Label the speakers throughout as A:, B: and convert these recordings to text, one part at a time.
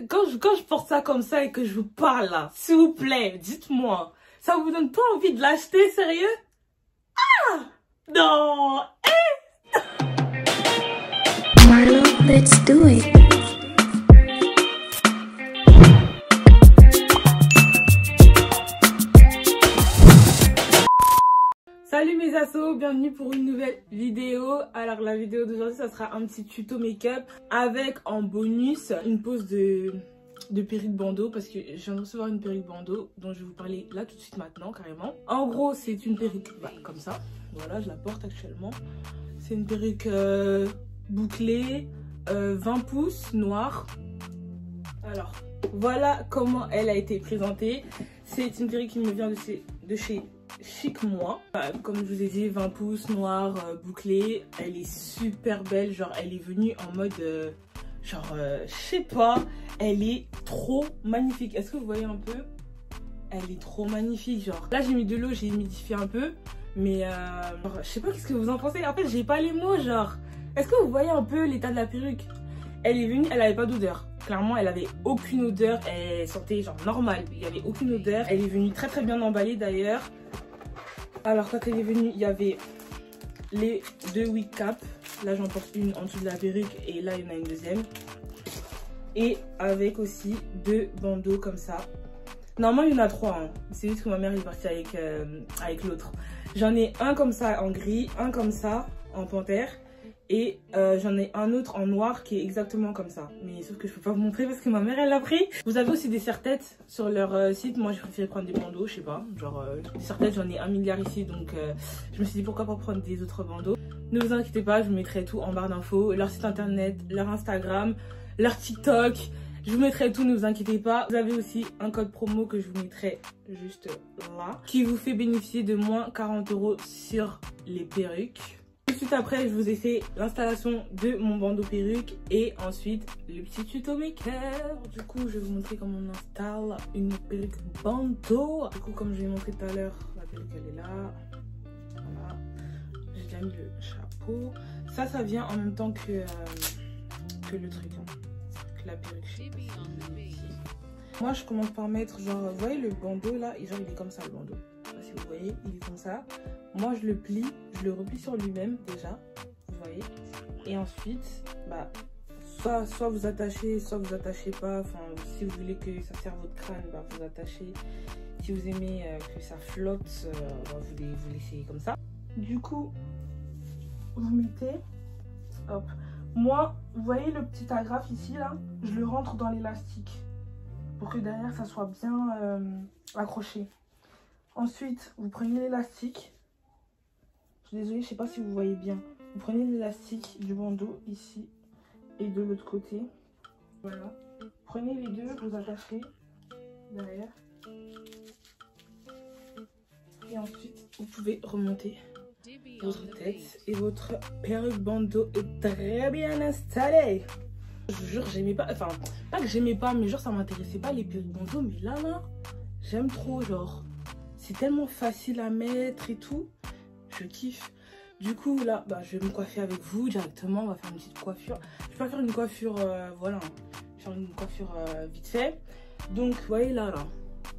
A: Quand je porte ça comme ça et que je vous parle là, s'il vous plaît, dites-moi, ça vous donne pas envie de l'acheter, sérieux? Ah! Non!
B: Marlo, let's do it.
A: Salut mes assos, bienvenue pour une nouvelle vidéo. Alors la vidéo d'aujourd'hui, ça sera un petit tuto make-up avec en bonus une pose de perruque bandeau, parce que je viens de recevoir une perruque bandeau dont je vais vous parler là tout de suite maintenant carrément. En gros, c'est une perruque comme ça. Voilà, je la porte actuellement. C'est une perruque bouclée, 20 pouces, noire. Alors, voilà comment elle a été présentée. C'est une perruque qui me vient de chez Chic Moi. Comme je vous ai dit, 20 pouces, noire, bouclée. Elle est super belle, genre elle est venue en mode, je sais pas, elle est trop magnifique. Est-ce que vous voyez un peu? Elle est trop magnifique, genre. Là j'ai mis de l'eau, j'ai humidifié un peu. Mais je sais pas qu'est-ce que vous en pensez. En fait j'ai pas les mots, genre. Est-ce que vous voyez un peu l'état de la perruque? Elle est venue, elle avait pas d'odeur. Clairement, elle avait aucune odeur. Elle sentait genre normal. Il y avait aucune odeur. Elle est venue très très bien emballée d'ailleurs. Alors quand elle est venue, il y avait les deux wig caps. Là j'en porte une en dessous de la perruque et là il y en a une deuxième. Et avec aussi deux bandeaux comme ça. Normalement il y en a trois, hein. C'est juste que ma mère est partie avec l'autre. J'en ai un comme ça en gris, un comme ça en panthère. Et j'en ai un autre en noir qui est exactement comme ça. Mais sauf que je peux pas vous montrer parce que ma mère elle l'a pris. Vous avez aussi des serre-têtes sur leur site. Moi j'ai préféré prendre des bandeaux, je sais pas. Genre des serre-têtes j'en ai 1 milliard ici. Donc je me suis dit pourquoi pas prendre des autres bandeaux. Ne vous inquiétez pas, je vous mettrai tout en barre d'infos. Leur site internet, leur Instagram, leur TikTok. Je vous mettrai tout, ne vous inquiétez pas. Vous avez aussi un code promo que je vous mettrai juste là. Qui vous fait bénéficier de moins 40 € sur les perruques. Tout de suite après, je vous ai fait l'installation de mon bandeau perruque et ensuite le petit tuto make-up. Du coup, je vais vous montrer comment on installe une perruque bandeau. Du coup, comme je l'ai montré tout à l'heure, la perruque elle est là. Voilà. J'ai déjà mis le chapeau. Ça vient en même temps que le truc, hein, que la perruque. Moi, je commence par mettre genre, vous voyez le bandeau là, genre il est comme ça le bandeau. Si vous voyez, il est comme ça. Moi je le plie, je le replie sur lui-même déjà, vous voyez. Et ensuite, bah, soit vous attachez, soit vous attachez pas. Enfin, si vous voulez que ça serve votre crâne, bah, vous attachez. Si vous aimez que ça flotte, bah, vous laissez comme ça. Du coup, vous mettez, hop. Moi, vous voyez le petit agrafe ici là, je le rentre dans l'élastique pour que derrière ça soit bien accroché. Ensuite, vous prenez l'élastique. Je suis désolée, je sais pas si vous voyez bien. Vous prenez l'élastique du bandeau ici et de l'autre côté. Voilà. Prenez les deux, vous attachez derrière. Et ensuite, vous pouvez remonter votre tête et votre perruque bandeau est très bien installée. Je vous jure, j'aimais pas, enfin, pas que j'aimais pas, mais genre ça m'intéressait pas les perruques bandeau, mais là, j'aime trop, genre. C'est tellement facile à mettre et tout. Je kiffe. Du coup, là, bah, je vais me coiffer avec vous directement. On va faire une petite coiffure. Je vais pas faire une coiffure, voilà. Je vais faire une coiffure vite fait. Donc, vous voyez là.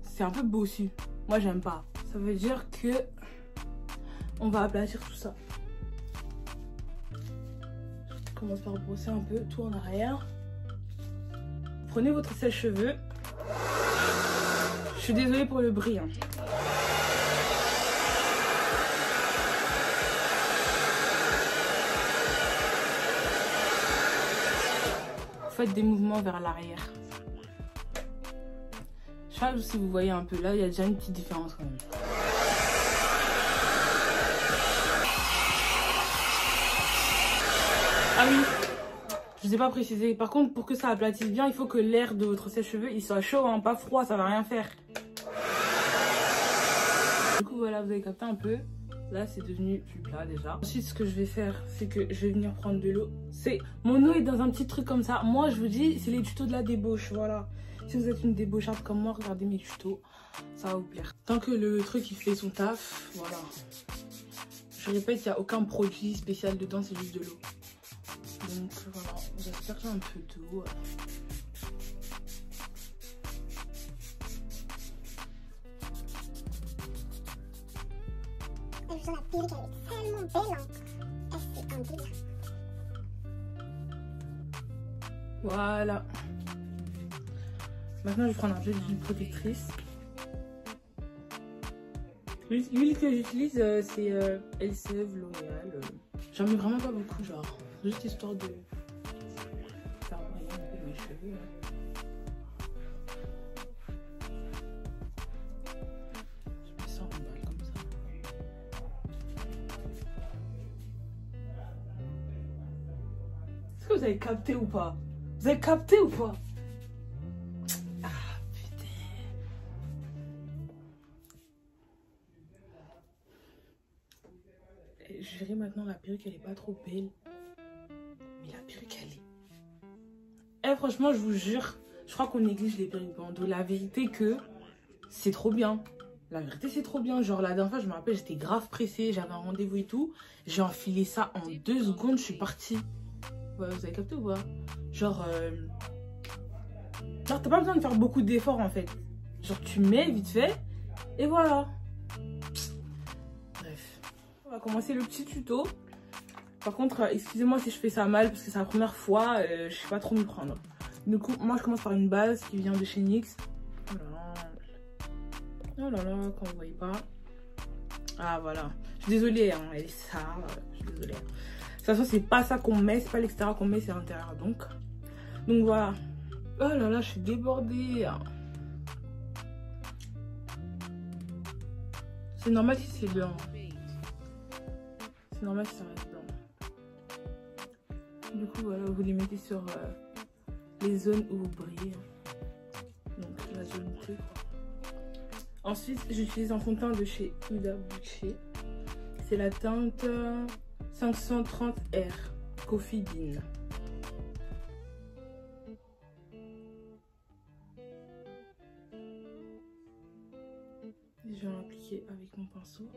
A: C'est un peu bossu. Moi, j'aime pas. Ça veut dire que on va aplatir tout ça. Je commence par brosser un peu tout en arrière. Prenez votre sèche-cheveux. Je suis désolée pour le bruit, hein. Faites des mouvements vers l'arrière. Je sais pas si vous voyez un peu là, il y a déjà une petite différence quand même. Ah oui, je vous ai pas précisé. Par contre, pour que ça aplatisse bien, il faut que l'air de votre sèche-cheveux il soit chaud, hein, pas froid, ça va rien faire. Du coup voilà, vous avez capté un peu. Là, c'est devenu plus plat déjà. Ensuite, ce que je vais faire, c'est que je vais venir prendre de l'eau. Mon eau est dans un petit truc comme ça. Moi, je vous dis, c'est les tutos de la débauche, voilà. Si vous êtes une débaucharde comme moi, regardez mes tutos. Ça va vous plaire. Tant que le truc, il fait son taf, voilà. Je répète, il n'y a aucun produit spécial dedans, c'est juste de l'eau. Donc, voilà. J'espère que j'ai un peu d'eau.
C: Putain, la perruque, elle est tellement belle. Hein. C'est un délire.
A: Voilà. Maintenant, je vais prendre un peu d'huile protectrice. L'huile que j'utilise, c'est LCF L'Oréal. J'en mets vraiment pas beaucoup, genre. Juste histoire de faire briller un peu mes cheveux. Je mets ça en balle comme ça. Est-ce que vous avez capté ou pas? Vous avez capté ou pas? Je dirais maintenant la perruque elle est pas trop belle. Mais la perruque elle est... Eh franchement je vous jure, je crois qu'on néglige les perruques bandeaux. La vérité que c'est trop bien. La vérité c'est trop bien. Genre la dernière fois je me rappelle j'étais grave pressée, j'avais un rendez-vous et tout. J'ai enfilé ça en 2 secondes, je suis partie. Ouais, vous avez capté ou pas? Genre t'as pas besoin de faire beaucoup d'efforts en fait. Genre tu mets vite fait et voilà. On va commencer le petit tuto. Par contre, excusez-moi si je fais ça mal parce que c'est la première fois, je sais pas trop m'y prendre. Du coup, moi je commence par une base qui vient de chez NYX. Oh là là, quand vous voyez pas. Ah voilà. Je suis désolée, hein, elle est sale. Je suis désolée. De toute façon, c'est pas ça qu'on met, c'est pas l'extérieur qu'on met, c'est l'intérieur. Donc voilà. Oh là là, je suis débordée. C'est normal si c'est blanc. C'est normal si ça reste blanc. Du coup, voilà, vous les mettez sur les zones où vous brillez. Donc, la zone bleue. Ensuite, j'utilise un fond de teint de chez Huda Beauty. C'est la teinte 530R Coffee Bean. Je vais l'appliquer avec mon pinceau.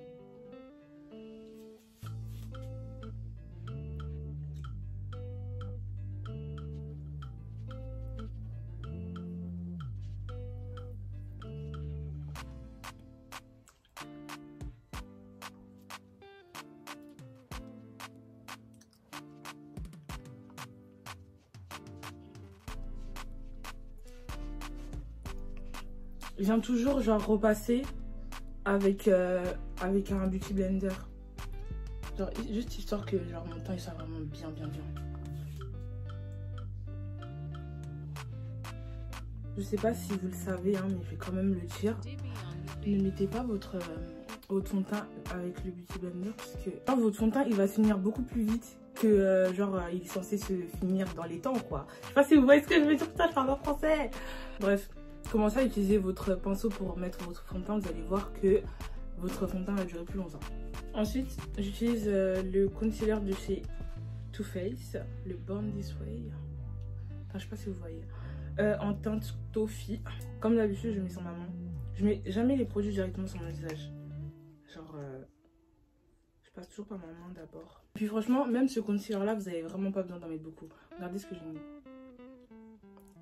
A: Je viens toujours genre repasser avec un beauty blender. Genre juste histoire que genre mon teint il soit vraiment bien. Je sais pas si vous le savez hein, mais je vais quand même le dire. Ne mettez pas votre fond de teint avec le beauty blender parce que votre fond de teint il va se finir beaucoup plus vite que genre il est censé se finir dans les temps quoi. Je sais pas si vous voyez ce que je veux dire, ça je parle pas français. Bref. Commencez à utiliser votre pinceau pour mettre votre fond de teint, vous allez voir que votre fond de teint va durer plus longtemps. Ensuite, j'utilise le concealer de chez Too Faced, le Born This Way. Enfin, je sais pas si vous voyez. En teinte toffee. Comme d'habitude, je mets sur ma main. Je mets jamais les produits directement sur mon visage. Genre, je passe toujours par ma main d'abord. Puis franchement, même ce concealer là, vous avez vraiment pas besoin d'en mettre beaucoup. Regardez ce que j'ai mis.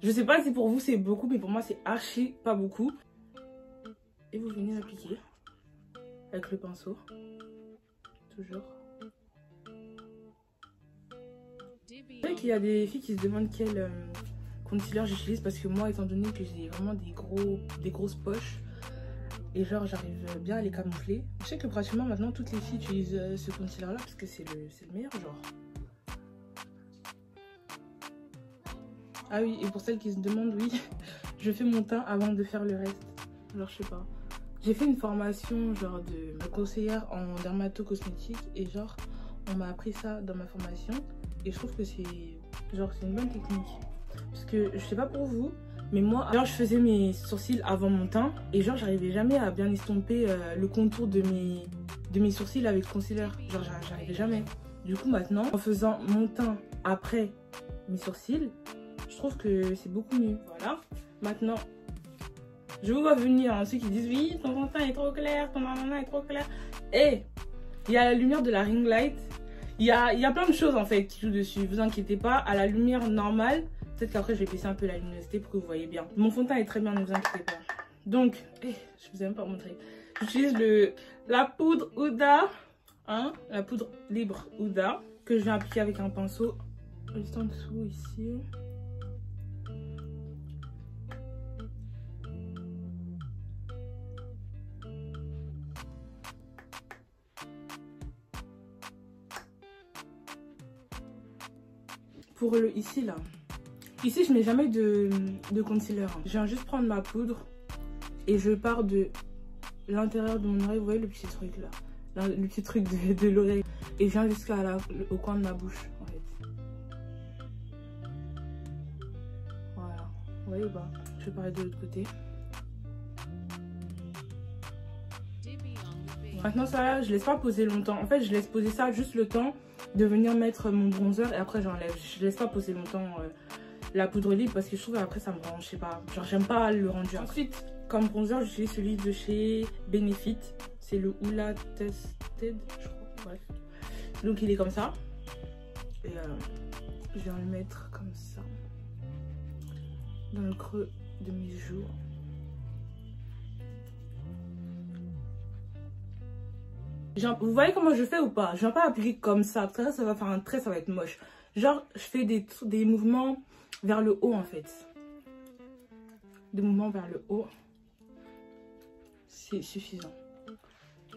A: Je sais pas si pour vous c'est beaucoup, mais pour moi c'est archi pas beaucoup. Et vous venez l'appliquer avec le pinceau. Toujours. Je sais qu'il y a des filles qui se demandent quel concealer j'utilise parce que moi, étant donné que j'ai vraiment des grosses poches et genre j'arrive bien à les camoufler. Je sais que pratiquement maintenant toutes les filles utilisent ce concealer là parce que c'est le meilleur genre. Ah oui, et pour celles qui se demandent, oui, je fais mon teint avant de faire le reste. Genre, je sais pas. J'ai fait une formation genre de conseillère en dermato-cosmétique et genre, on m'a appris ça dans ma formation. Et je trouve que c'est une bonne technique. Parce que, je sais pas pour vous, mais moi, genre, je faisais mes sourcils avant mon teint. Et genre, j'arrivais jamais à bien estomper le contour de mes sourcils avec le concealer. Genre, j'arrivais jamais. Du coup, maintenant, en faisant mon teint après mes sourcils, je trouve que c'est beaucoup mieux. Voilà. Maintenant, je vous vois venir ceux qui disent oui, ton fond de teint est trop clair, ton nanana est trop clair. Et il y a la lumière de la ring light. Il y a plein de choses en fait qui jouent dessus. Vous inquiétez pas. À la lumière normale, peut-être qu'après je vais baisser un peu la luminosité pour que vous voyez bien. Mon fond de teint est très bien, ne vous inquiétez pas. Donc, je vous ai même pas montré. J'utilise la poudre Huda 1, la poudre libre Huda, que je vais appliquer avec un pinceau juste en dessous ici. Pour le ici là, ici je mets jamais de concealer. Je viens juste prendre ma poudre et je pars de l'intérieur de mon oreille. Vous voyez le petit truc là, le petit truc de l'oreille, et je viens jusqu'au coin de ma bouche en fait. Voilà, vous voyez ou pas? Je vais parler de l'autre côté. Maintenant ça là, je laisse pas poser longtemps. En fait je laisse poser ça juste le temps de venir mettre mon bronzer et après j'enlève. Je laisse pas poser longtemps la poudre libre parce que je trouve après ça me rend, je sais pas, genre j'aime pas le rendu. Ensuite comme bronzer j'utilise celui de chez Benefit, c'est le Hoola Tested je crois, bref. Donc il est comme ça et je vais le mettre comme ça dans le creux de mes joues. Vous voyez comment je fais ou pas? Je viens pas appliquer comme ça, parce que là, ça va faire un trait, ça va être moche. Genre, je fais des mouvements vers le haut en fait. Des mouvements vers le haut. C'est suffisant.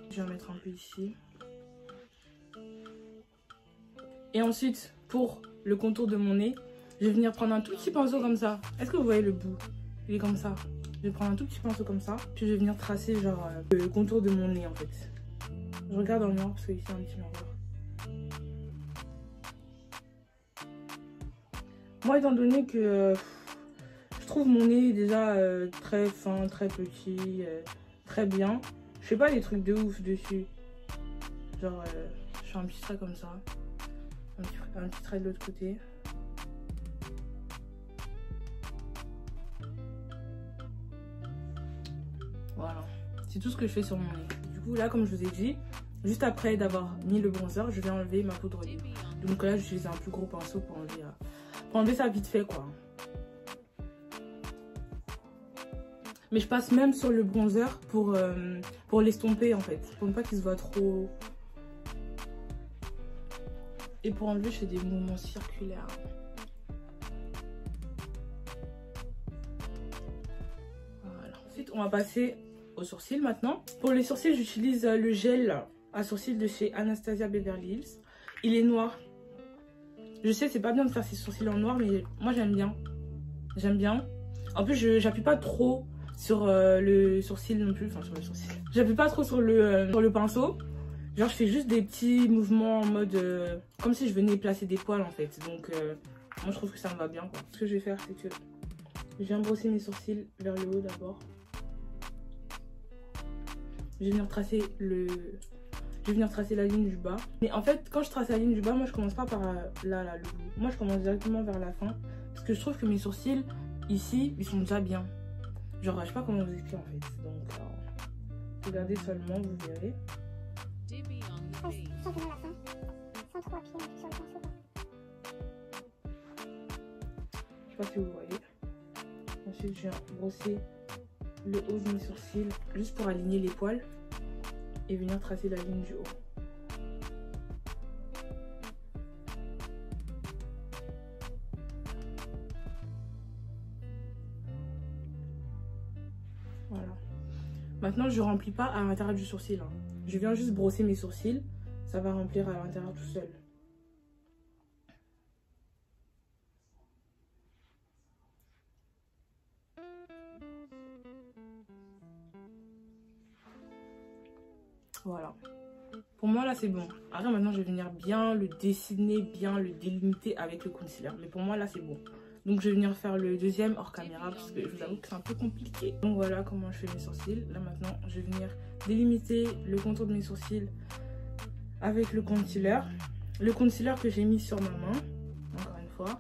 A: Je vais en mettre un peu ici. Et ensuite, pour le contour de mon nez, je vais venir prendre un tout petit pinceau comme ça. Est-ce que vous voyez le bout? Il est comme ça. Je vais prendre un tout petit pinceau comme ça. Puis je vais venir tracer genre le contour de mon nez en fait. Je regarde dans le miroir parce que ici un petit miroir. Moi étant donné que je trouve mon nez déjà très fin, très petit, très bien. Je fais pas des trucs de ouf dessus. Genre je fais un petit trait comme ça. Un petit trait de l'autre côté. Voilà. C'est tout ce que je fais sur mon nez. Du coup là comme je vous ai dit, juste après d'avoir mis le bronzer, je vais enlever ma poudre libre. Donc là, j'utilise un plus gros pinceau pour enlever ça vite fait, quoi. Mais je passe même sur le bronzer pour l'estomper, en fait. Pour ne pas qu'il se voit trop. Et pour enlever, je fais des mouvements circulaires. Voilà. Ensuite, on va passer aux sourcils maintenant. Pour les sourcils, j'utilise le gel à sourcils de chez Anastasia Beverly Hills. Il est noir. Je sais, c'est pas bien de faire ses sourcils en noir, mais moi j'aime bien. J'aime bien. En plus, j'appuie pas trop sur le sourcil non plus. Enfin, sur le sourcil. J'appuie pas trop sur le pinceau. Genre, je fais juste des petits mouvements en mode comme si je venais placer des poils en fait. Donc, moi je trouve que ça me va bien, quoi. Ce que je vais faire, c'est que je viens brosser mes sourcils vers le haut d'abord. Je vais venir tracer la ligne du bas. Mais en fait, quand je trace la ligne du bas, moi je commence pas par là, le bout. Moi je commence directement vers la fin. Parce que je trouve que mes sourcils, ici, ils sont déjà bien. Genre, je sais pas comment vous expliquer en fait. Donc, regardez seulement, vous verrez.
C: Sans venir à la fin, sans trop appuyer sur le pinceau.
A: Je sais pas si vous voyez. Ensuite, je viens brosser le haut de mes sourcils juste pour aligner les poils et venir tracer la ligne du haut. Voilà. Maintenant, je remplis pas à l'intérieur du sourcil. Hein. Je viens juste brosser mes sourcils. Ça va remplir à l'intérieur tout seul. Voilà. Pour moi, là, c'est bon. Après, maintenant, je vais venir bien le dessiner, bien le délimiter avec le concealer. Mais pour moi, là, c'est bon. Donc, je vais venir faire le deuxième hors caméra parce que je vous avoue que c'est un peu compliqué. Donc, voilà comment je fais mes sourcils. Là, maintenant, je vais venir délimiter le contour de mes sourcils avec le concealer. Le concealer que j'ai mis sur ma main, encore une fois.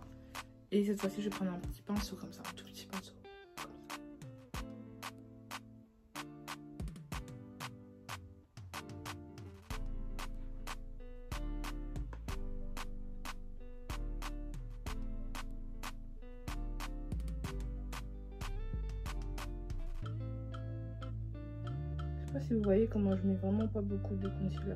A: Et cette fois-ci, je vais prendre un petit pinceau comme ça, un tout petit pinceau. Je sais pas si vous voyez comment je mets vraiment pas beaucoup de concealer.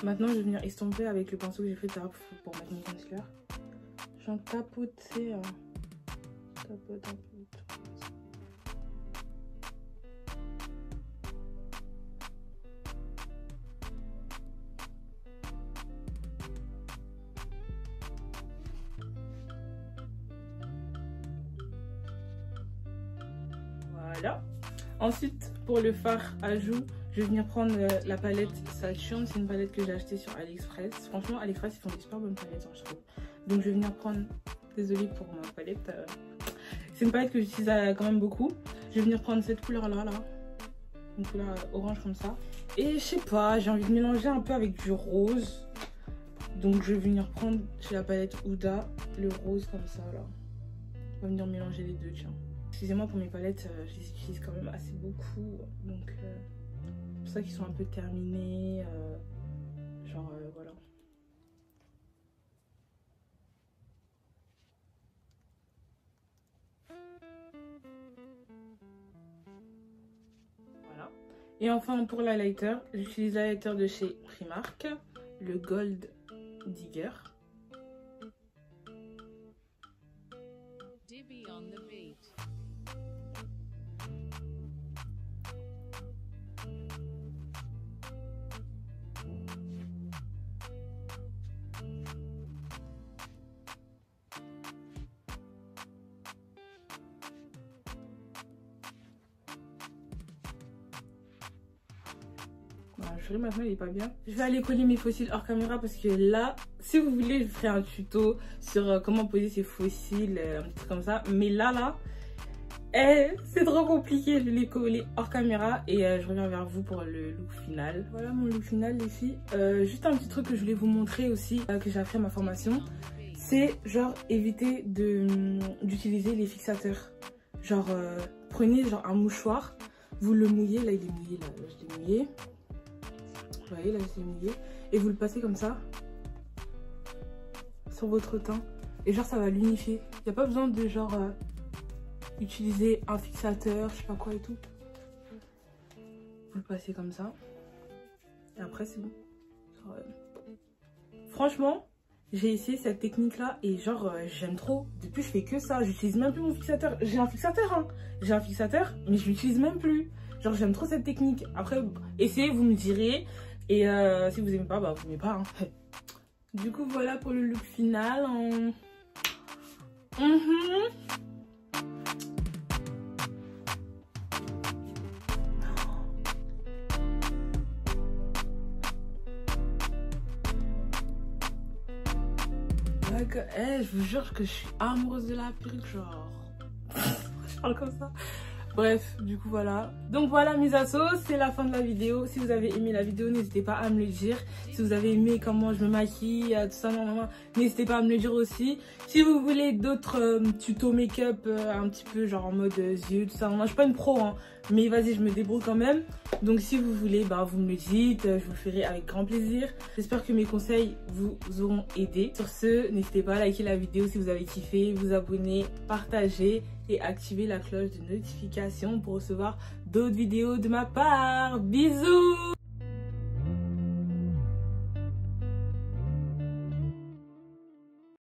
A: Maintenant, je vais venir estomper avec le pinceau que j'ai fait tout à l'heure pour mettre mon concealer. J'en tapoter, tapote un peu. Voilà. Ensuite, pour le fard à joues, je vais venir prendre la palette Saturn. C'est une palette que j'ai achetée sur AliExpress. Franchement, AliExpress, ils font des super bonnes palettes, hein, je trouve. Donc, je vais venir prendre... Désolée pour ma palette. C'est une palette que j'utilise quand même beaucoup. Je vais venir prendre cette couleur-là, là. Une couleur orange comme ça. Et je sais pas, j'ai envie de mélanger un peu avec du rose. Donc, je vais venir prendre chez la palette Huda le rose comme ça, là. On va venir mélanger les deux, tiens. Excusez-moi pour mes palettes, je les utilise quand même assez beaucoup. Donc, c'est pour ça qu'ils sont un peu terminés. Voilà. Voilà. Et enfin, pour l'highlighter, j'utilise l'highlighter de chez Primark, le Gold Digger. Je dirais maintenant il est pas bien. Je vais aller coller mes fossiles hors caméra parce que là, si vous voulez, je ferai un tuto sur comment poser ces fossiles, un truc comme ça. Mais là, c'est trop compliqué. Je vais les coller hors caméra et je reviens vers vous pour le look final. Voilà mon look final les filles. Juste un petit truc que je voulais vous montrer aussi, que j'ai appris à ma formation. C'est genre éviter d'utiliser les fixateurs. Genre prenez genre un mouchoir, vous le mouillez, là il est mouillé, là je l'ai mouillé. Vous voyez, là je l'ai mouillé. Et vous le passez comme ça sur votre teint. Et genre ça va l'unifier. Il n'y a pas besoin de genre utiliser un fixateur, je sais pas quoi et tout. Vous le passez comme ça. Et après c'est bon. Genre, franchement, j'ai essayé cette technique là et genre j'aime trop. Depuis je fais que ça. J'utilise même plus mon fixateur. J'ai un fixateur hein. J'ai un fixateur mais je l'utilise même plus. Genre j'aime trop cette technique. Après essayez, vous me direz. Et si vous aimez pas, bah vous aimez pas. Hein. Du coup voilà pour le look final. Je vous jure que je suis amoureuse de la perruque, genre. Je parle comme ça. Bref, du coup voilà. Donc voilà mes assos, c'est la fin de la vidéo. Si vous avez aimé la vidéo, n'hésitez pas à me le dire. Si vous avez aimé comment je me maquille, tout ça, n'hésitez pas à me le dire aussi. Si vous voulez d'autres tutos make-up, un petit peu genre en mode yeux, tout ça. Moi je suis pas une pro, hein, mais vas-y, je me débrouille quand même. Donc si vous voulez, bah, vous me le dites, je vous le ferai avec grand plaisir. J'espère que mes conseils vous auront aidé. Sur ce, n'hésitez pas à liker la vidéo si vous avez kiffé, vous abonner, partager et activer la cloche de notification pour recevoir d'autres vidéos de ma part. Bisous!